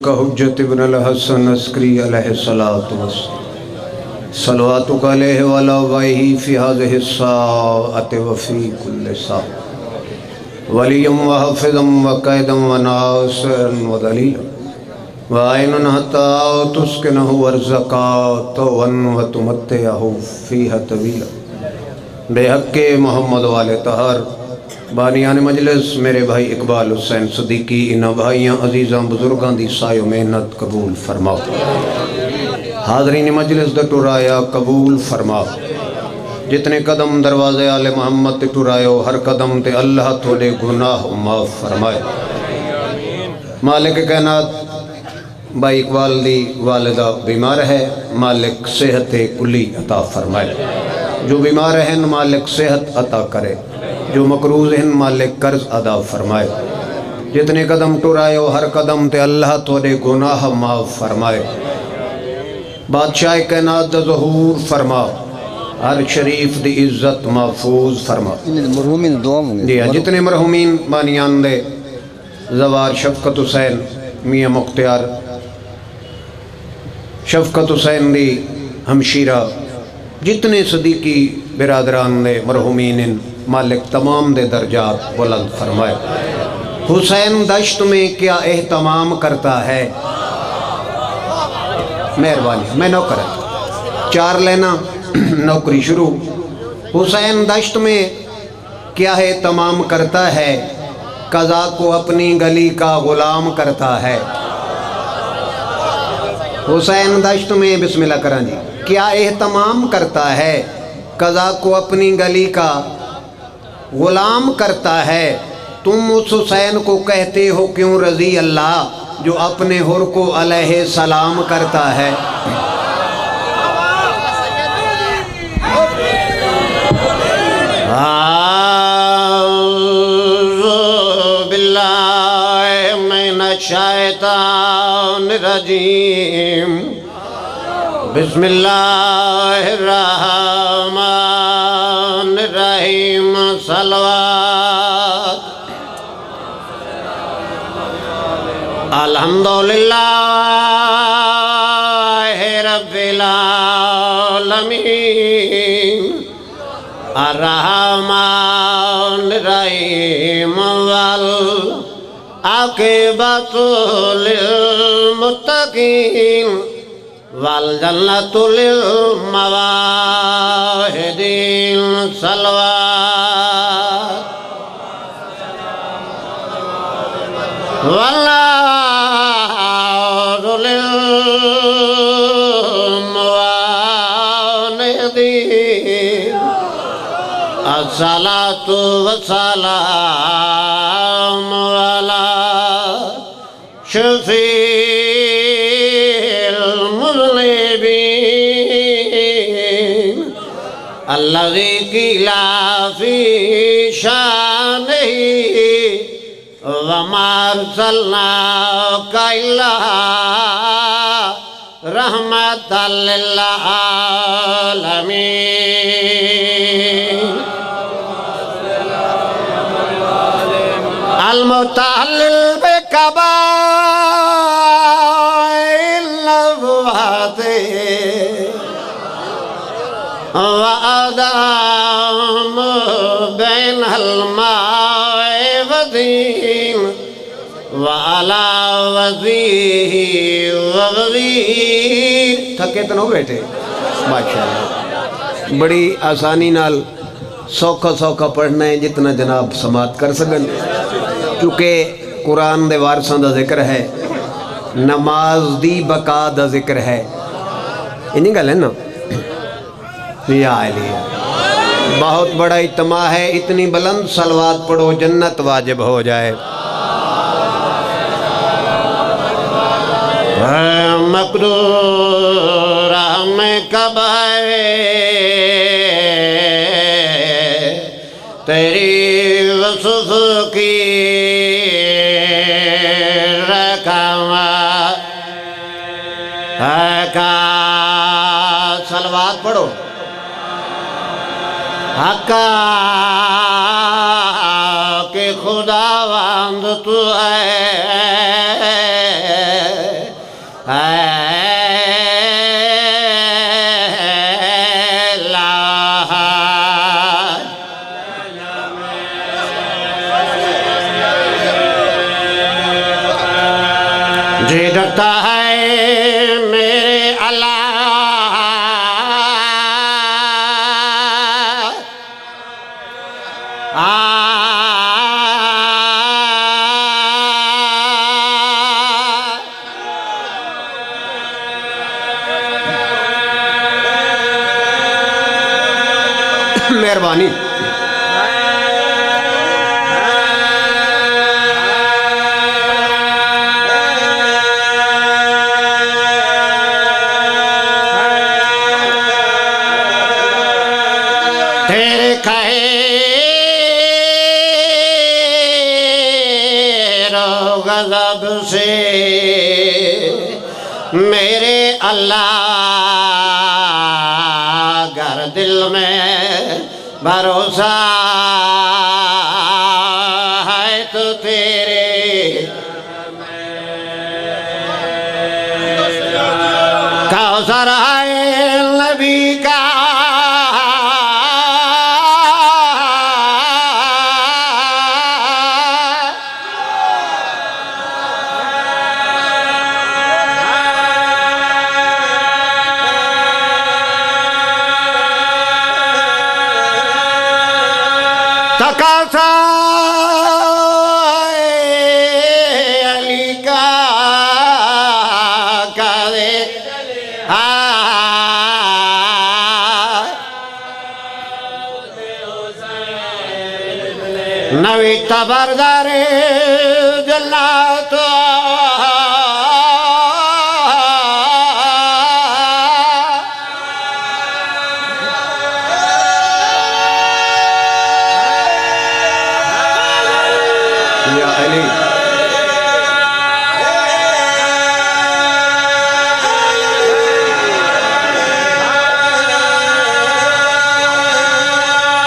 का हुज्जत इब्न अल-हसन अस्करी अलैहिस्सलातु वस्सलाम सलवातुक अलैहि व अला वही फी हाज़िहि स्साअति व फी कुल्लि साअ वलिय्यम व हाफ़िज़म व क़ैदम व नासिरन व दलीला व आइनन हत्ता तुस्किनहु अर्ज़क़ातवन व तुमत्तिअहु फ़ीहा तवीला बेहक़्क़े मोहम्मद वाले तहर बानियान मजलिस मेरे भाई इकबाल हुसैन सदीकी इन्हां भाइयां अजीज़ां बुजुर्गां दी सायो मेहनत कबूल फरमाओ। हाज़रीन मजलिस दा टुराया कबूल फरमाओ। जितने कदम दरवाज़े आले मोहम्मद ते टुरायो हर कदम ते अल्लाह थोड़े गुनाह माफ़ फरमाए। मालिक कायनात भाई इकबाल दी वालिदा बीमार है, मालिक सेहत कुली अता फरमाए। जो बीमार हैं मालिक सेहत अता करे, जो मकरूज़ हैं मालिक कर्ज अदा फरमाए। जितने कदम टुरायो हर कदम ते अल्लाह तोड़े गुनाह माफ़ फरमाए। बादशाह कायनात दा ज़हूर फरमा, हर शरीफ दी इज़्ज़त महफूज फरमा। जी हाँ, जितने मरहूमीन बानियान दे ज़वार शफ़क़त हुसैन मियाँ मुख्तियार, शफ़क़त हुसैन दी हमशीरा, जितने सदीकी बिरादरान दे मरहूमीन मालिक तमाम दे दर्जात बुलंद फरमाए। हुसैन दश्त में क्या एहतमाम करता है, मेहरबानी मैं नौकर चार लेना नौकरी शुरू। हुसैन दश्त में क्या एहतमाम करता है, कज़ा को अपनी गली का गुलाम करता है। हुसैन दश्त में बिस्मिल्लाह करा जी क्या एहतमाम करता है, कज़ा को अपनी गली का गुलाम करता है। तुम उस हुसैन को कहते हो क्यों रज़ी अल्लाह, जो अपने हुर को अलैहि सलाम करता है। बिल्लाहि मिनश शैतानिर रजीम बिस्मिल्लाहिर रहमानिर रहीम सलवात अल्हम्दुलिल्लाहि रब्बिल आलमीन अर्रहमानिर रहीम वल आक़िबतु लिल मुत्तक़ीन वल जन्नतु लिल मवाहिदीन सलवात वल्लाहु लिल मुवाहिदीन अस्सलातु वस्सलामु अला शफ़ीइल मुज़निबीन अल्लज़ी क़ीला फ़ी शानिही वमा अर्सलनाका इल्ला रहमतल लिल आलमीन अल मुतहल्लिल बिक़बाइल नबुव्वति व आदम बैनल मा'i व दीन व अला वज़ीही व वज़ीर। थके तो न बैठे माशाअल्लाह, बड़ी आसानी नाल सौखा सौखा पढ़ना है जितना जनाब समात कर सकन। क्योंकि कुरान दे वारसां दा जिक्र है, नमाज दी बका दा जिक्र है, इन्हीं गल है ना। या बहुत बड़ा इत्मा है, इतनी बुलंद सलवात पढ़ो जन्नत वाजिब हो जाए। मकरूर में कब तेरी वसुफ की रकमा का सलवात पढ़ो। हका के खुदावंद तू है जी डरता है मेरे अल्लाह मेहरबानी। तेरे कहे गज़ब से मेरे अल्लाह घर दिल में भरोसा है तो तेरे कौसर है नबी का तकासा अली का करे नवी तबरदारे जन्नत या अली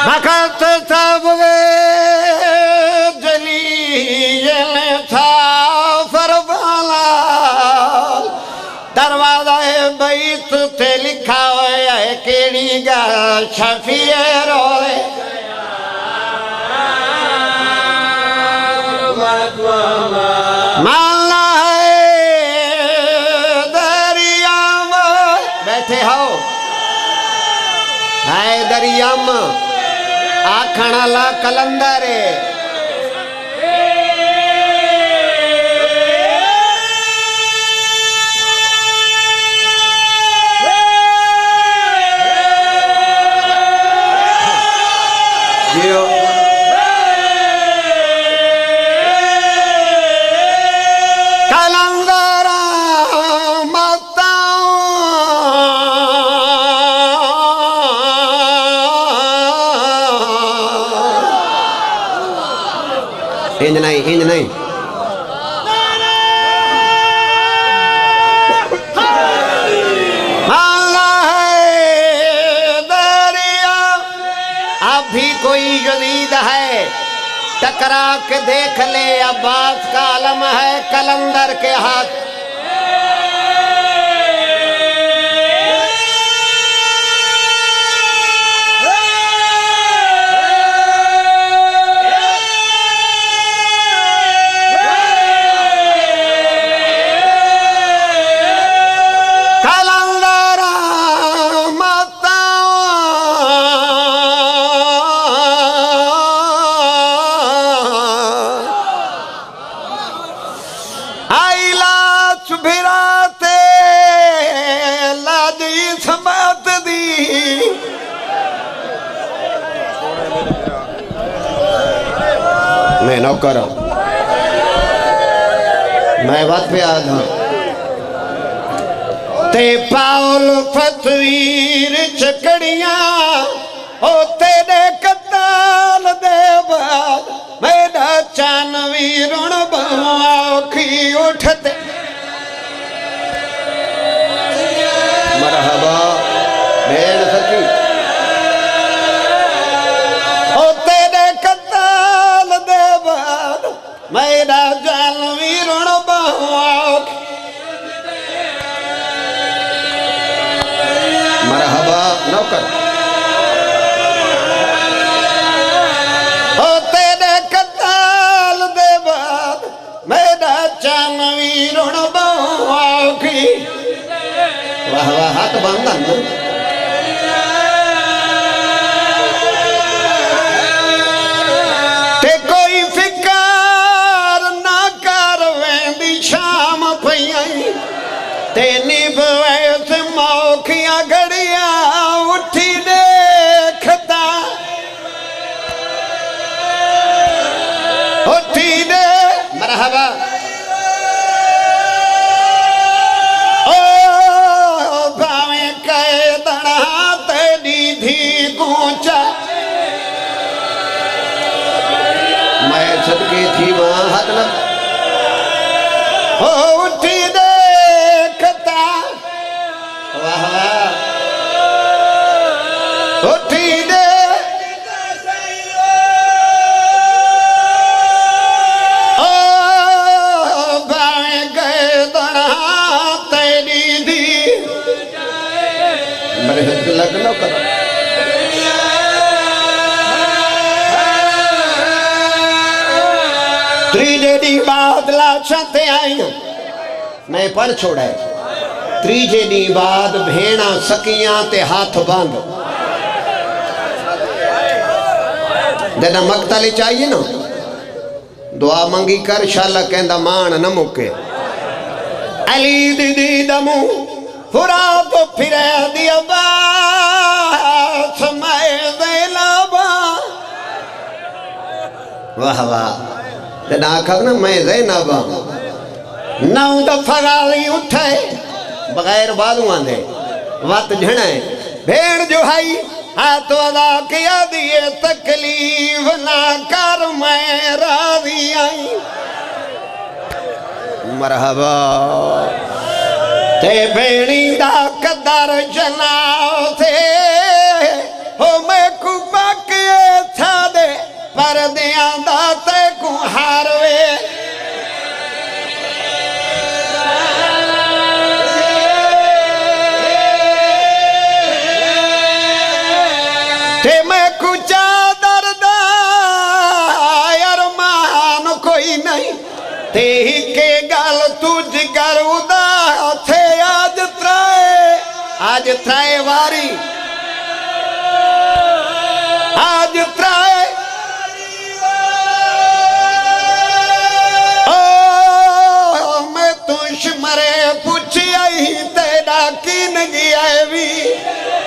भगत सब जलील था फरमाना दरवाजा बैत ते लिखा हुआ है केड़ी गल शफीए रोए माला है दरिया में बैठे हो है दरिया में आखण ला कलंदर जियो इंज नहीं माला है दरिया अभी कोई जदीद है टकरा के देख ले अब्बास का आलम है कलंदर के हाथ भिराते लाजी समात दी मैं नौकर मैं बात पे आधा ते पाउल फतवीर चकड़ियां ओ तेरे कताल दे बाद मेरा चानवी रुण बाखी उठते मरहबा भेड़ सकी ओ तेरे कताल दे बाद मेरा जानवी रुण बाखी मौकी वाह वाह हाथ बांधन ते कोई फिकर ना कर वेंदी शाम पई ते निभवे से मौखिया घड़िया उठी देखता उठी दे मरहबा ओ भावे कहे दड़ा तेरी धी गूंचा मैं सदके थी वहां हाथ न ओ उठी देखता वाह उठी दे लगनो करो त्रीजे दी बाद लाशां ते आई मैं पढ़ छोड़ा त्रीजे दी बाद भेणा सकियां ते हाथ बांध जदा मकतल चाहिए ना दुआ मंगी कर शाला कहंदा मान न मुके अली दीदी दमू फुरा तो फिर दिया समय ज़ैनबा वाह वाह जदा आखा ना मैं ज़ैनबा 9 दफा गाली उठे बगैर बालू आंदे वत झणे भेड़ जो हाई हाथ अदा किया दिए तकलीफ ना कर मैं राजी आई मरहबा ते भेणी दा कदर जना थे हो मैं को बाके था दे पर दिया दा ते को हारवे ते मैं को चादर दा अरमान कोई नहीं ते ही के गल तुझ कर उदा थे आज त्राए वारी आज त्राए ओ मैं तुझमरे पूछी आई तेरा की नहीं आए भी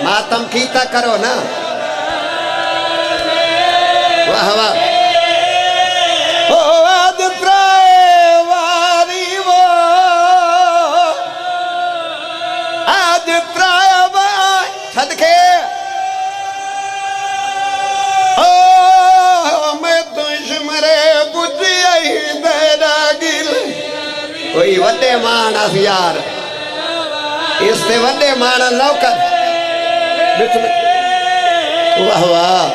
मातम कीता करो ना वाह वाह कोई वड्डे मानस यार इससे वड्डे मानस लौकत वाह वाह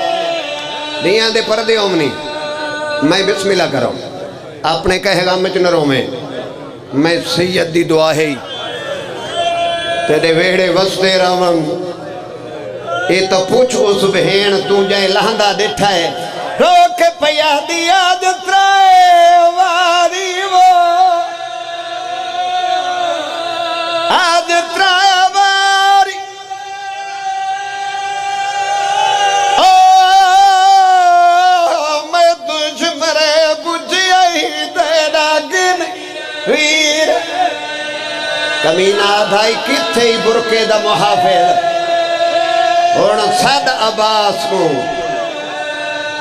दिया दे पर्दे ओमनी मैं बिस्मिल्लाह करो अपने कहेगा में चुनरों में मैं सैयद दी दुआ है तेरे वेड़े वसते रवं ये तो पूछ उस भेण तू जाए लहंदा दिठा है रोक पया दिया त्राए वारी वो आज त्राए वारी ओ मैं तुझमरे बुझिया ही तेरा गिन वीर कमीना धाई किथे ही बुरके दा मुहाफिज हुण सद अब्बास को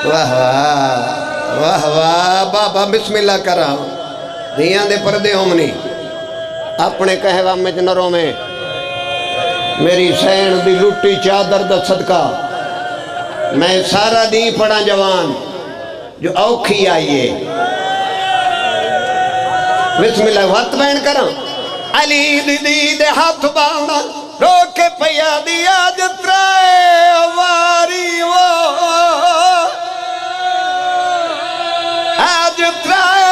वाह वाह वाह बाबा बिस्मिल्लाह करा दियां दे पर्दे ओमनी अपने कहवा में नरों में मेरी सैन दी लुटी चादर दा सदका मैं सारा दी पड़ा जवान जो औखी आईए बिस्मिल्लाह वत बैन करा अली दीदी दे हाथ बांधा रोके पया दिया त्राए वारी वो आज त्राए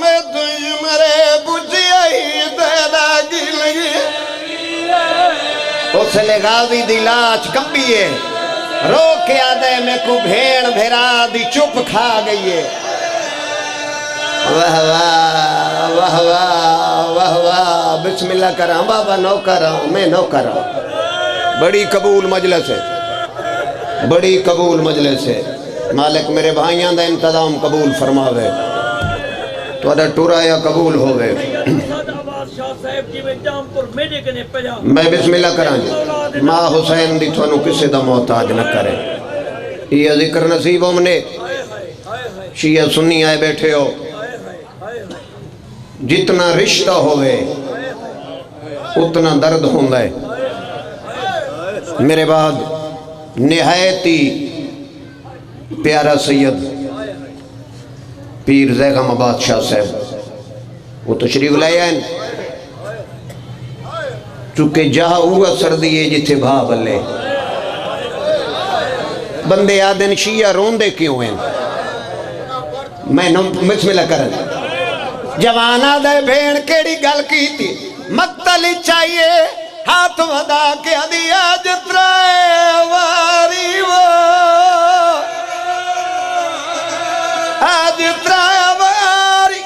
मैं तुझमरे बुझिया ही तेरा गिल उसले गाजी दी लाश कंबिए रो के आदे में को भेड़ भेरा दी चुप खा गई है। वाह वाह वाह वाह वाह वाह, बिस्मिल्लाह करा बाबा, नौकर मैं नौकर। बड़ी कबूल मजलिस है, बड़ी कबूल मजलिस है। मालिक मेरे भाइयों का इंतजाम कबूल फरमावे, तुहाडा टुरा या कबूल होवे। मैं बिस्मिल्लाह करा जी। माँ हुसैन दी थानू किसी दा मोहताज न करे। ये जिक्र नसीब हमने शिया सुन्नी आए बैठे हो। जितना रिश्ता होवे उतना दर्द होंदा है। मेरे बाद निहायत ही प्यारा सैयद पीर ज़ैगमाबाद शाह साहब वो तशरीफ लाए हैं। चूंकि जहा हुआ सर्दी है जिथे भा बल्ले बंदे आदन शिया रोंदे क्यों हैं। मैं बिस्मिल्लाह करन जवाना दे भेड़ केड़ी गल की थी मक्तल चाहिए हाथ वदा के दिया जित्रा वारी वो आज त्रावारी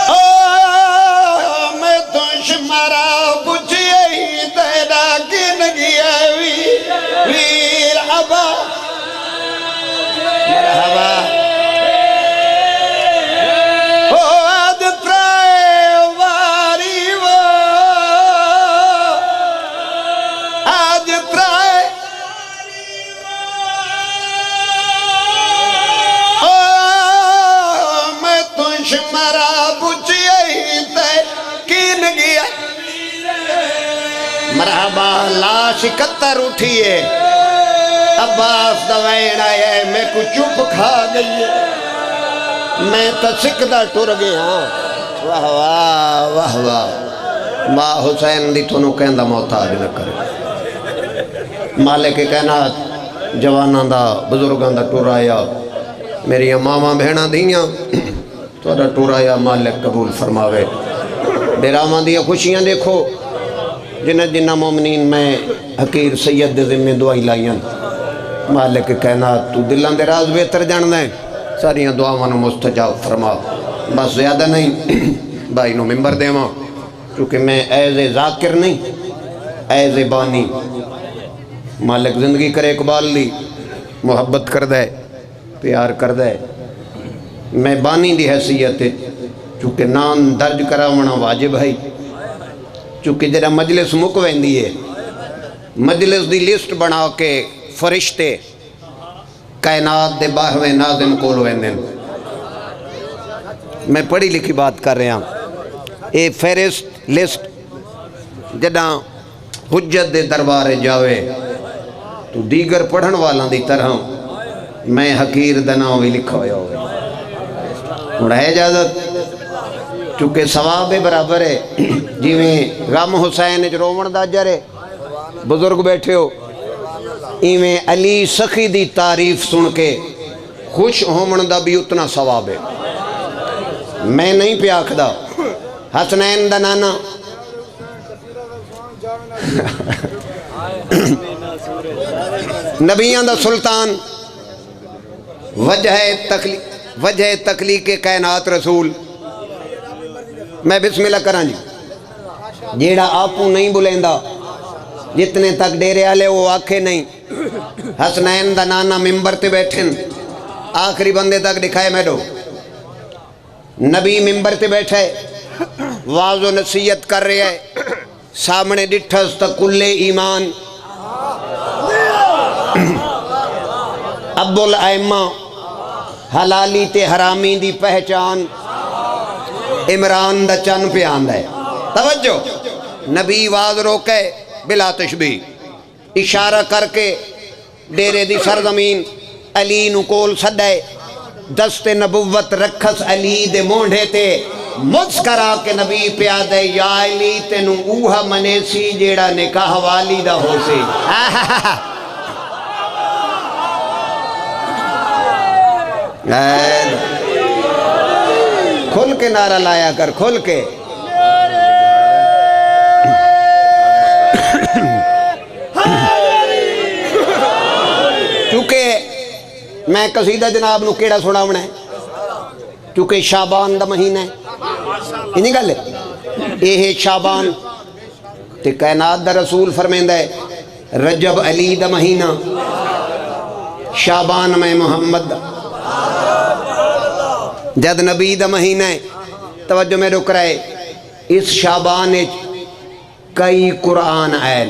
ओ मैं तो शमारा पूछिए ही तेरा किन गया वीर अबा मरहबा। मरहबा लाश कत्तर उठिए अब्बास दवैन आया मैं को चुप खा गई है। मैं तो सिकदा टुर गया। वाह वाह वाह वाह। माँ हुसैन दी थोनू कहंदा मोहताज न करे। मालिक कहना जवाना दा बुजुर्गां दा टुर आया मेरिया मावां भैणां दियां तुहाडा टुर आया मालिक कबूल फरमावे। बेरावां दियां खुशियां देखो जिन्हें जिन्ना मोमनीन मैं हकीर सैयद दे जिम्मे दुआई लाइयां। मालिक कहना तू दिलों दे राज बेहतर जानना है। सारिया दुआवां नूं मुस्तजाब फरमा। बस ज़्यादा नहीं भाई नूं मिंबर देवां क्योंकि मैं एज ए जाकिर नहीं एज ए बानी। मालिक जिंदगी करे इकबाल दी मुहब्बत करदा है प्यार करदा है। मैं बानी दी हैसियत चूँकि नाम दर्ज करावना वाजिब है। चूँकि जरा मजलिस मुक वेंदी है मजलिस दी लिस्ट बना के फरिश्ते कायनात दे 12वें नाज़िम कोल वेंदे। मैं पढ़ी लिखी बात कर रहा। ये फेरिस्त लिस्ट जदा हुज्जत दे दरबार जावे तो दीगर पढ़न वालों की तरह मैं हकीर दा नाम भी लिखा हुआ हो। हुण है इजाजत चूँकि सवाब बराबर है। जिमें गम हुसैन च रोवण दा अजर है बुजुर्ग बैठे हो इवें अली सखी दी तारीफ सुन के खुश होवन दा भी उतना सवाब है। मैं नहीं पे आखदा हसनैन दा नाना नबियां दा सुल्तान वजह तकलीक कायनात रसूल। मैं बिस्मिल्लाह करा जी। जेड़ा आपू नहीं बुलेंदा जितने तक डेरे वाले वो आखे नहीं। हसनैन दा नाना मिंबर ते बैठे आखिरी बंदे तक दिखाए मैडो। नबी मिंबर ते बैठे वाज़ो नसीहत कर रहे है सामने डिठस तो कुल्ले ईमान अब्बुल आइमा हलाली ते हरामी दी पहचान इमरान दा चन पे आंदा है। तवज्जो नबी वाज रोके बिला तशबी इशारा करके डेरे दी सरजमीन अली नू कोल सदाए दस्ते नबुव्वत रखस अली दे मोंढे ते मुस्करा के नबी पिया दे या अली तेनू ऊहा मनेसी जेड़ा निकाह वाली दा होसी। खुल के नारा लाया कर खुल के। क्योंकि मैं कसीदा जनाब नू केड़ा सुनावना है, क्योंकि शाबान दा महीना है, इन्नी गल ये शाबान ते कायनात दा रसूल फरमांदा है रजब अली दा महीना, शाबान में मुहम्मद जद नबी दा महीना है। तवज्जो में रुक रहे, इस शाबान कई कुरान आए,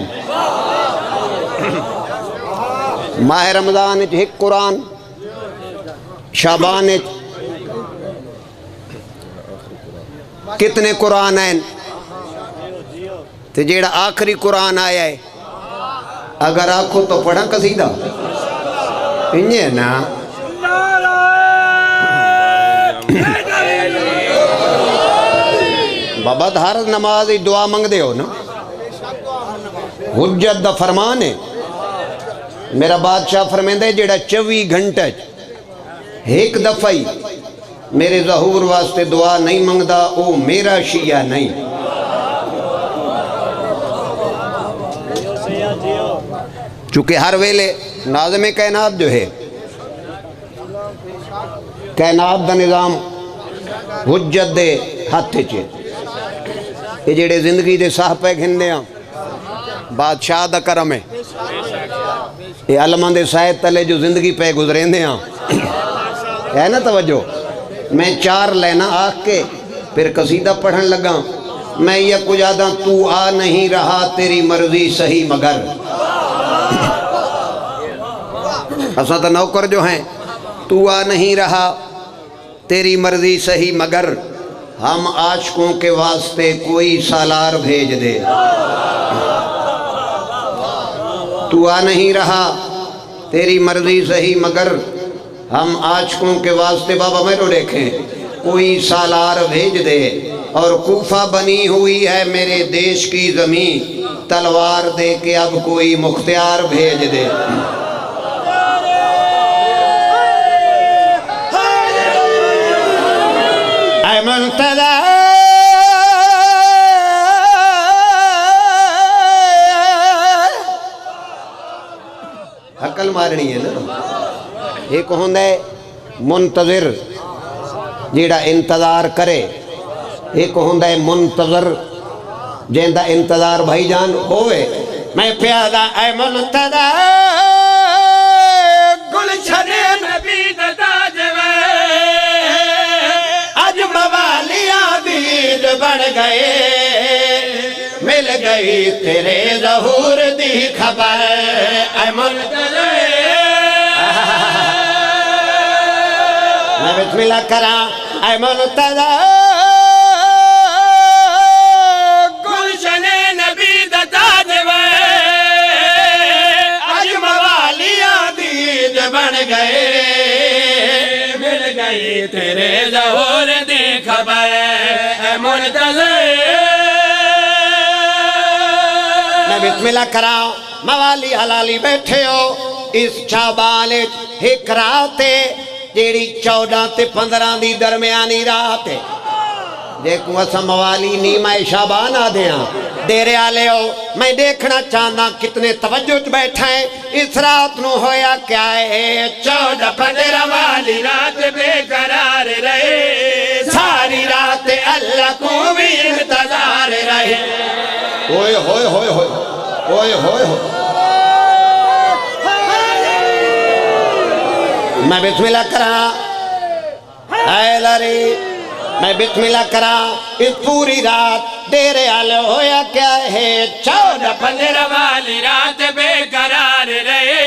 माह रमजान एक कुरान, शाबान कितने कुरान हैं, ते जेड़ा आखिरी कुरान आया है अगर आखो तो पढ़ा कसीदा इन्हें ना। बाबा हर नमाज दुआ मंगते हो ना, हुज्जत दा फरमान है। मेरा बादशाह फरमांदा है जेड़ा 24 घंटे एक दफा ही मेरे ज़हूर वास्ते दुआ नहीं मंगदा वो मेरा शिया नहीं। चूँकि हर वेले नाज़िम कायनात जो है, कायनात दा निज़ाम हुज्जत दे हथ च, ये जेड़े जिंदगी दे साह पे घिनने बादशाह दा करम है, ये अलमा दे साए तले जो जिंदगी पे गुजरेंदे है ना। तवज्जो, मैं 4 लाइना आख के फिर कसीदा पढ़न लगा। मैं ये कुछ आदा तू आ नहीं रहा तेरी मर्जी सही मगर, असा तो नौकर जो हैं, तू आ नहीं रहा तेरी मर्जी सही मगर हम आशिकों के वास्ते कोई सालार भेज दे। तू आ नहीं रहा तेरी मर्जी सही मगर हम आशिकों के वास्ते बाबा मेरो देखें कोई सालार भेज दे। और कूफा बनी हुई है मेरे देश की ज़मीं, तलवार दे के अब कोई मुख्तियार भेज दे। ऐ मुंतज़ा अकल मारनी है ना। एक होंदा है मुंतज़िर जेड़ा इंतज़ार करे, एक होंदा है मुंतज़र जेंदा इंतज़ार भाईजान होवे। मैं प्यादा ऐ मुंतज़ा गुलशने नबी दा जवे अज मवालिया दीद बन गए, मिल गई तेरे ज़हूर दी खबर। ऐ मुंतज़ा मैं बिस्मिल्लाह करा, ऐ मुंतज़ा गुलशने नबी दा जवे अज मवालिया दीद बन गए, मिल गई तेरे ज़हूर दी खबर। ऐ मुंतज़ा मैं बिस्मिल्लाह करा, मवाली हलाली बैठे हो इस शाबान एक रात जेड़ी 14 ते 15 दी दरम्यानी रात है। देखो असा मवाली नी मैं शाबान आ दिया डेरे आले हो। मैं देखना चाहना कितने तवज्जो च बैठा है इस रात नू होया क्या है। 14-15 वाली रात बेकरार रहे, सारी रात अल्लाह को भी इंतजार रहे। ओए होए होए होए ओए होए होए। मैं बिस्मिल्लाह करा हैदरी, मैं बिस्मिल्लाह करा इस पूरी रात डेरे आले होया क्या है। 14-15 वाली रात बेकरार रहे,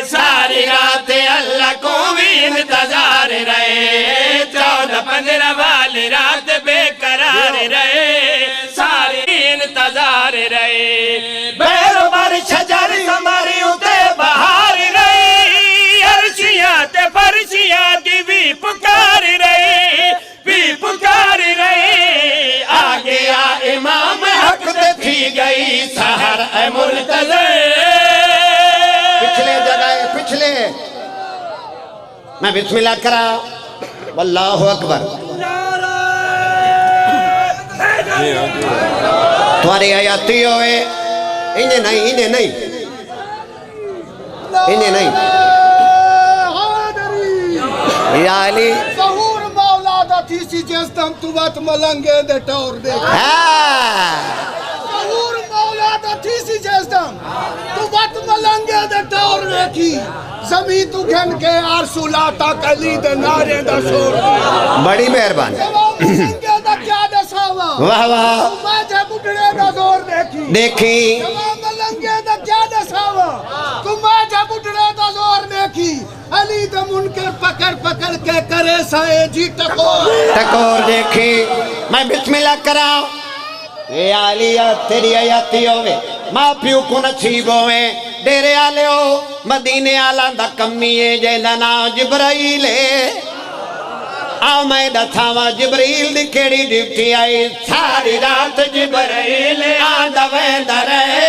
सारी रात अल्लाह को भी इंतजार रहे। 14-15 वाली रात बेकरार रहे, सारी इंतजार रहे। बैरो बारिश शजर हमारी उते बहार रही, अर्शियां ते फर्शियां की भी पुकार रही, भी पुकार रही। आ गया इमाम हक ते थी गई सहर। ऐ मुर्तज़ा पिछले जगह पिछले मैं बिस्मिल्लाह करा वल्लाहु अकबर। तुम्हारी आयाती होए इन्हें नहीं, इन्हें नहीं, इन्हें नहीं। या अली ज़हूर मौला दा थी सी जिस दम तू वत मलंगे दे टौर दे ज़हूर मौला दा थी सी जिस दम तू वत मलंगे दे टौर देखी ज़मी तू घन के आरसूला ता कली दे नारे दा शोर बड़ी मेहरबानी मलंगे दा क्या दसावा वाह वाह मैं जे बुढ़े दा जोर देखी मलंगे दा क्या दसावा तू मैं जे बुढ़े दा जोर देखी अली द मुनकर पकड़ पकड़ के करे साए जी टकोर देखी मैं बिस्मिल्लाह कराऊं ये आलिया तेरी आयती होवे मां प्यू को नसीब होवे डेरे आले हो मदीने आला दा कमी है जेदा नाम जिब्राइल है आ मैं दसावा जिब्रील दी केड़ी ड्यूटी आई सारी रात जिब्राइल आंदा वेंदा रहे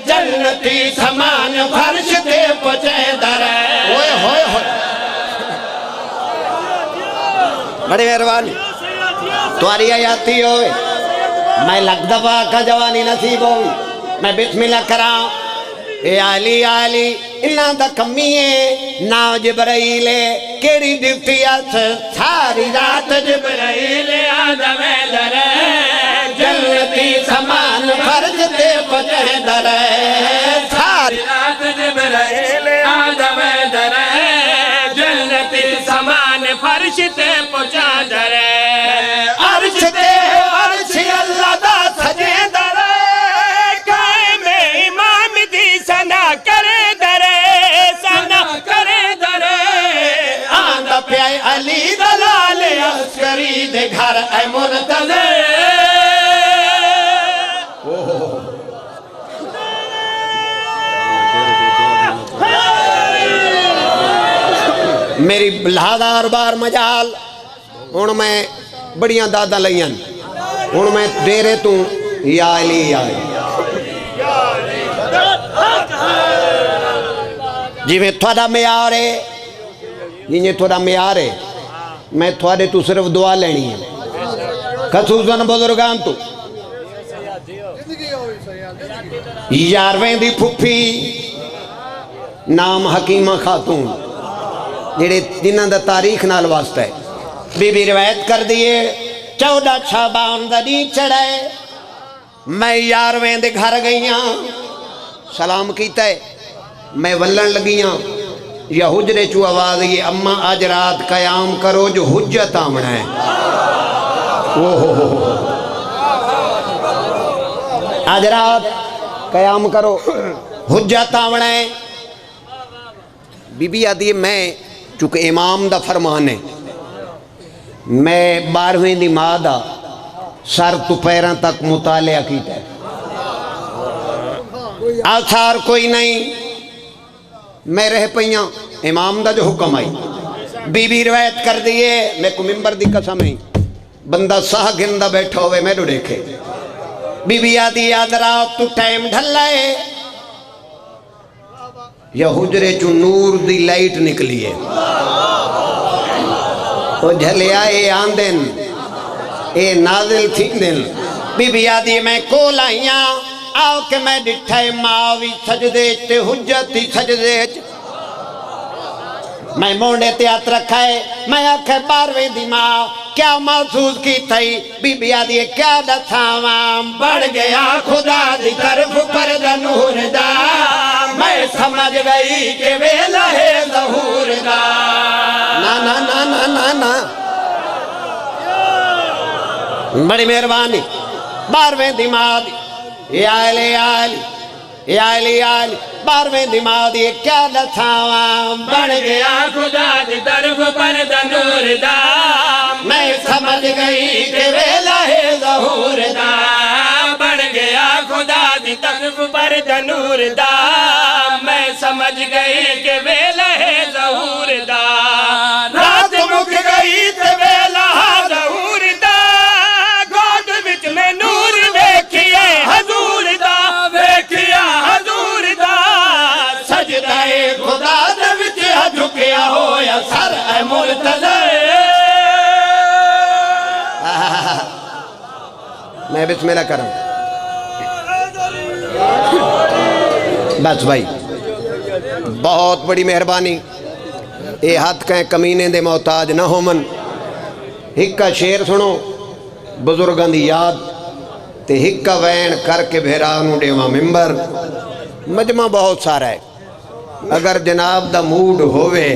जन्नती समान फर्श ते पहुंचेंदा रहे ओए होए होए बड़ी मेहरबानी तुम्हारी आयती होवे मैं लग दफा का जवानी नसीब होगी मैं बिस्मिल्लाह कराऊं ए आली आली इन्ना दा कमी है ना जिब्राइल केड़ी ड्यूटी अस सारी रात जिब्राइल आंदा वेंदा रहे जन्नती समान फर्ज ते पहुंचेंदा रहे सारी रात जिब्राइल आंदा वेंदा रहे जन्नती समान फर्श ते पहुंचांदा रहे अर्श ते अर्श अल्लाह दा सजेंदा रहे कायम इमाम दी सना करे दरे सना करे दरे आंदा प्या अली दलाल अस्करी दे घर ऐ मुर्तज़ा मेरी लादार बार मजाल हुण मैं बड़ियां दादा लईयां हुण मैं डेरे तू या अली जिवें थोड़ा म्यार है जिवें थोड़ा म्यार है मैं थोड़े तू सिर्फ दुआ लेनी है खसूसन बुजुर्गां तू यारवें दी फुफी नाम हकीमा खातून जेड़े जिन्हां दा तारीख नाल वास्ता है बीबी रिवायत कर दिए 14 शाबान दा दी चढ़ाए मैं यारवें दे घर गईयां सलाम कीता है मैं वल्लन लगियां या हुजरे चू आवाज ये अम्मा आज रात कयाम करो जो हुज्जत आमना है ओहो आज रात कयाम करो हुज्जत आमना है बीबी आदि मैं चूंकि इमाम दा फरमान है मैं 12वें दी मां दा सर तो पैरों तक मुतालिया कीता है आसार कोई नहीं मैं रह पईयां इमाम दा जो हुक्म आई बीबी रिवायत कर दिए मैं को मिंबर दी कसम है बंदा साह गिनदा बैठा होवे मैनू देखे बीबी आदि याद रात तू टाइम ढला है या हुजरे चू नूर दी लाइट निकली है ओ झलिया ए आंदन ए नाजिल थींदन बीबी आदि मैं कोल आईया आओ के मैं डिठा मां भी सजदे ते हुज्जत ही सजदे मैं मोंडे ते हाथ रखा है मैं आखे 12वें दी मां क्या महसूस की थई बीबी आदि क्या दसावा बढ़ गया खुदा दी तरफ पर नूर दा मैं समझ गई के वेला है ज़हूर दा ना ना ना ना ना ना बड़ी मेहरबानी 12वें दी मां दी आले आले आले आले 12वें दी मां दी क्या दसावा बढ़ गया खुदा दी तरफ पर नूर दा मैं समझ गई के वेला है ज़हूर दा बढ़ गया खुदा दी तरफ पर नूर दा मैं समझ गई के वेला है ज़हूर दा रात मुक गई ते वेला ज़हूर दा गोद विच में नूर वेखिए हजूर दा वेखिया हजूर दा सजदा ए खुदा दे विच झुकिया होया सर ऐ मुर्तज़ा मैं बिस्मिल्लाह करूं बस भाई बहुत बड़ी मेहरबानी ये हाथ कहें कमीने दे मोहताज न होमन। हिक्का शेर सुनो बुजुर्गों की याद ते हिक्का वैन करके भेरा नूं देवा मिंबर। मजमा बहुत सारा है, अगर जनाब दा मूड होवे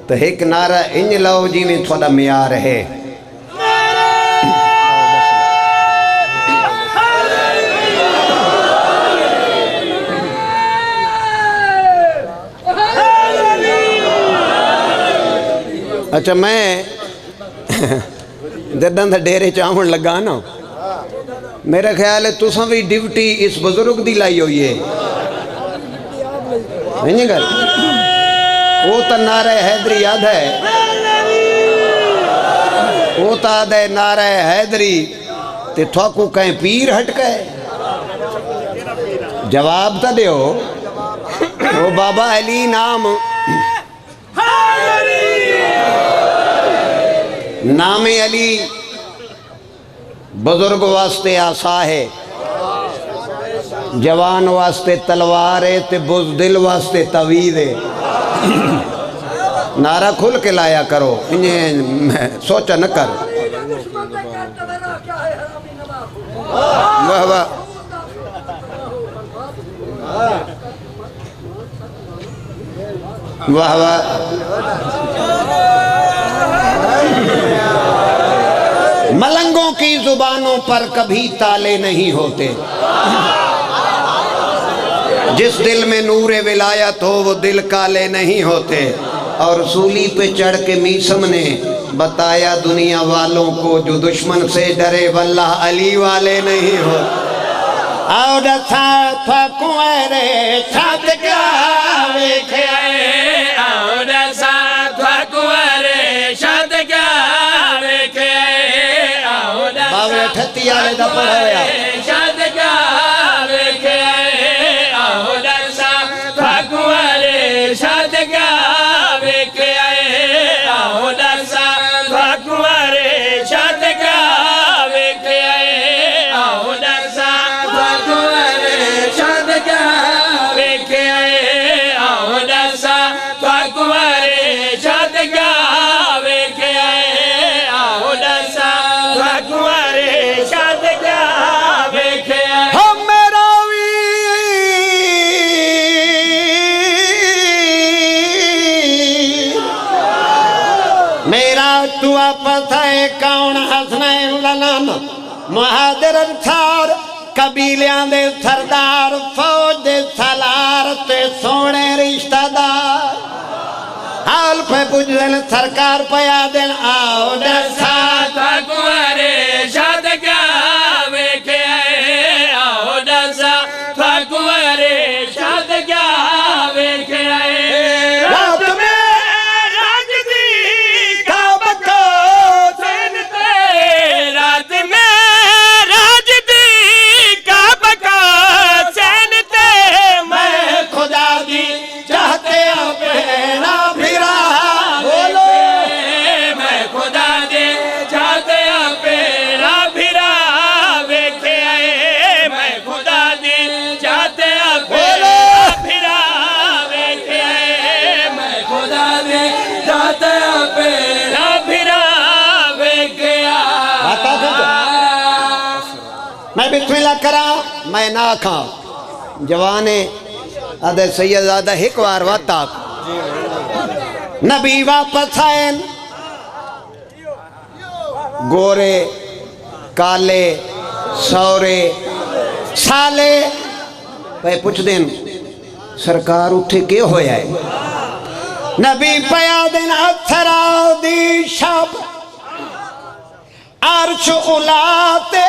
तो एक नारा इंज लाओ जिवें थोड़ा म्यार है। अच्छा मैं जदन डेरे च आवन लगा ना, मेरा ख्याल है तुसा भी ड्यूटी इस बुजुर्ग की लाई हुई है, नहीं गल? वो तो नारा हैदरी याद है, वो तो आद है नारा हैदरी ते थोकू कहीं पीर हटके जवाब तो दो। वो बाबा अली नाम नामे अली बुजुर्ग वास्ते आसा है, जवान वास्ते तलवार है ते बुज़दिल वास्ते तवीज़ है। नारा खुल के लाया करो, इन्हें सोचा न कर। वाह वाह वाह वाह। मलंगों की जुबानों पर कभी ताले नहीं होते, जिस दिल में नूरे विलायत हो वो दिल काले नहीं होते। और सूली पे चढ़ के मीसम ने बताया दुनिया वालों को, जो दुश्मन से डरे वल्लाह अली वाले नहीं होते। और कुंवरे छत क्या वेखे, और कुंवरे छत क्या वेखे, बावे ठत्ती वाले दा पढ़ाया छत क्या वेखे, कुंवरे छत क्या वेखे, कुंवरे छत क्या वेखे, छत क्या वेखे, कुंवरे छत क्या वेखे, कुंवरे छत क्या वेखे। मेरा तू आपस है कौन हसनैन ललन महादर थार, कबीलियां दे सरदार फौज दे सलार ते सोने रिश्तेदार, हाल पे पुजन सरकार पया दिन आओ दसा कुंवरे छत क्या वेखे, आओ दसा कुंवरे छत क्या वेखे। रात में राज दी का बको सैन ते, रात में राज दी का बको सैन ते, मैं खुदा दी चाहते अपना फिरा बोलो, मैं खुदा दे चाहते अपना फिरा वेखे, मैं खुदा दे चाहते अपना फिरा वेखे, मैं खुदा दे चाहते अपना फिरा वेखे। मैं बिस्मिल्लाह करा मैं ना खा जवाने अदे सैयदादा एक बार वाता नबी वापस आए, गोरे काले सौरे साले पे पुछ देन सरकार उठे के होया है। नबी पया दिन अथरा दी शब अर्श उलाते,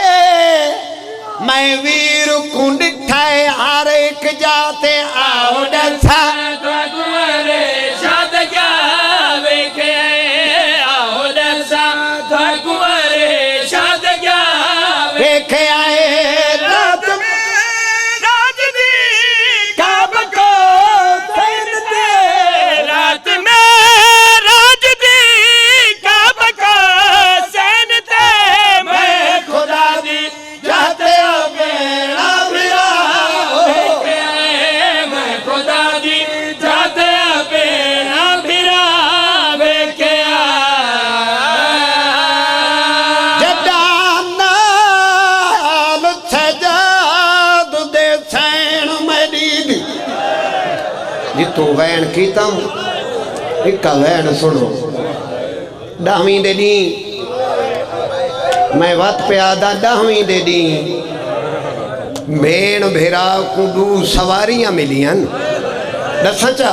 मैं वीर कुंड ठाए हर एक जाते, आओ डसा कुंवरे छत क्या वेखे, आओ डसा कुंवरे छत क्या वेखे। रात में राज दी का बको सैन ते, रात में राज दी का बको सैन ते, मैं खुदा दी चाहते अपना फिरा वेखे, मैं खुदा दी चाहते अपना फिरा तू वैन कीता एक वैन सुनो 10वीं दे दी मैं वत पे आदा 10वीं दे दी भेण भेरा को 2 सवारियां मिलियन दसा चा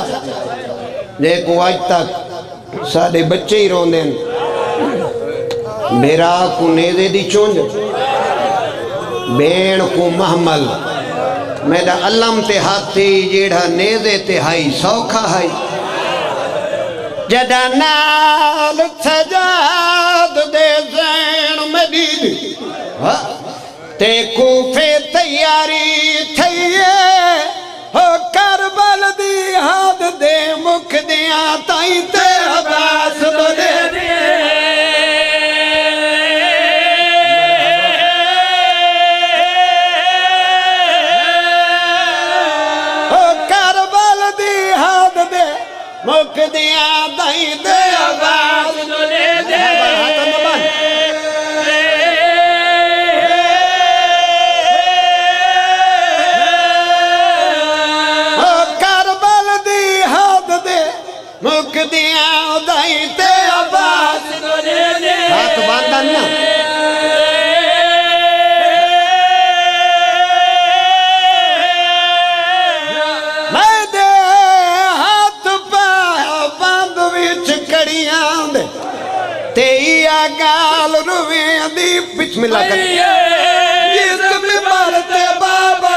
जे को आज तक साडे बच्चे ही रोंदे भेरा को नेज़े दी चुंझ भेण को महमल मेरा अलम ते हाथी जेड़ा नेज़े ते हाई सौखा हाई जदा नाल सजाद दे ज़ैन मदीद ते कूफे तैयारी थईए हो करबल दी हाद दे मुख दिया ताई ते अब्बास दे मुख दिया दाई दे आवाज दे दे करबल दी हाथ दे मुख दिया दाई ते आवाज दे दे हाथ बांधन ना गाल रुवेंदी बिस्मिल्लाह कर जिस में मरते बाबा